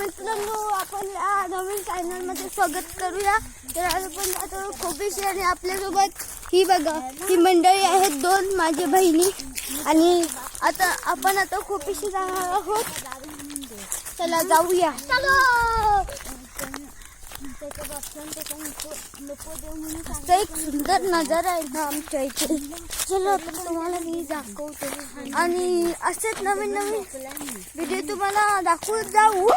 मित्रांनो, आपण या नवीन चॅनल मध्ये स्वागत करूया. तर आपण आता खोपेशी आणि आपल्यासोबत ही बघा ही मंडळी आहेत, दोन माझे बहिणी. आणि आता आपण खोपेशी जाणार आहोत. चला जाऊया. एक सुंदर नजारा आहे ना आमच्या इथे. चला तुम्हाला मी दाखवतो आणि असेच नवीन नवीन व्हिडिओ तुम्हाला दाखवत जाऊ.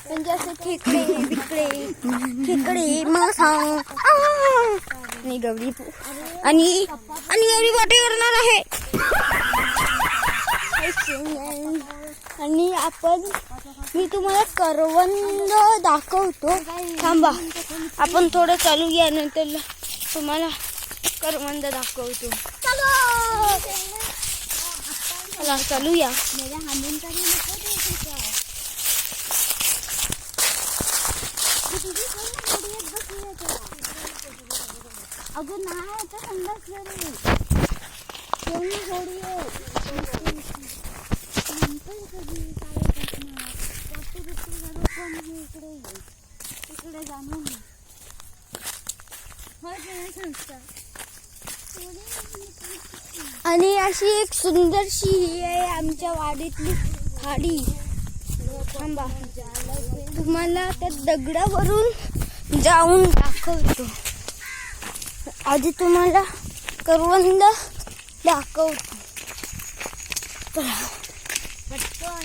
म्हणजे असे खेकडे बिकडे खेकडे मासा आणि गौरी आणि गौरी पाठी करणार आहे. आणि मी तुम्हाला करवंद दाखवतो. थांबा, आपण थोडं चालूया, नंतर तुम्हाला करवंद दाखवतो. चला चालूया. अगं नाही आता संडास इकडे जाणून आणि अशी एक सुंदरशी ही आहे आमच्या वाडीतली खाडी. थांबा, तुम्हाला त्या दगडावरून जाऊन दाखवतो. आधी तुम्हाला करवंद दाखवतो.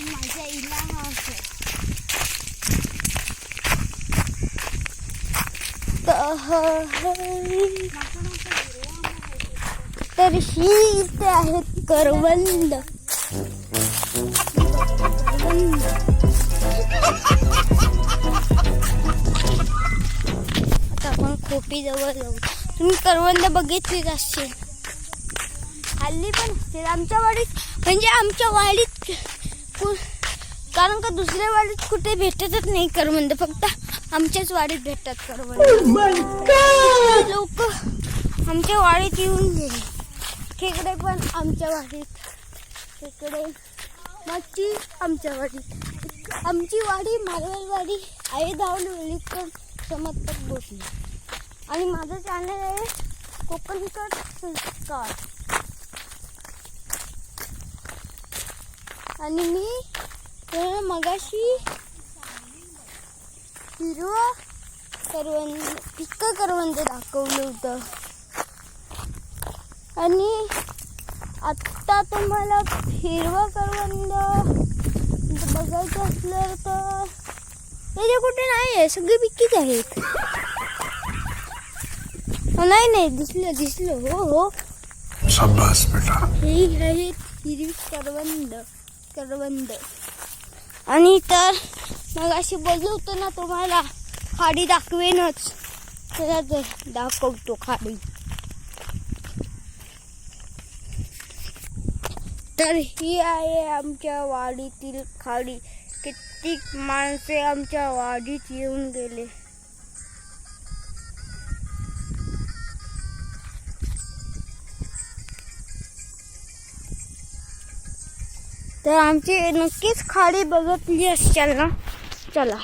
माझ्या इला तर ही इथे आहेत करवंद. आता आपण खोपी जवळ जाऊ. तुम्ही करवंद बघितलीच असतील, हल्ली पण असतील आमच्या वाडीत. म्हणजे आमच्या वाडीत, कारण का दुसऱ्या वाडीत कुठे भेटतच नाही करवंद, फक्त आमच्याच वाडीत भेटतात करवंद. लोक आमच्या वाडीत येऊन गेले. खेकडे पण आमच्या वाडीत, खेकडे मच्छी आमच्या वाडीत. आमची वाडी मालवणवाडी आई धावली पण चमत्कार बोलली. आणि माझं चॅनल आहे कोकणकर संस्कार. आणि मी मगाशी हिरवं करवंद पिक्क करवंद दाखवलं होतं. आणि आत्ता तुम्हाला हिरवं करवंद बघायचं असलं तर हे कुठे नाही आहे, सगळे पिक्कीच आहेत. नाही दिसलं. हो शाबास बेटा. हे आहेत हिरवी करवंद. आणि तर मग अशी बोललो होतो ना तुम्हाला खाडी दाखवेनच. चला तर दाखवतो खाडी. तर ही आहे आमच्या वाडीतील खाडी. कित्येक माणसे आमच्या वाडीत येऊन गेले. तर आमची नक्कीच खाडी बघितली असेल ना. चला.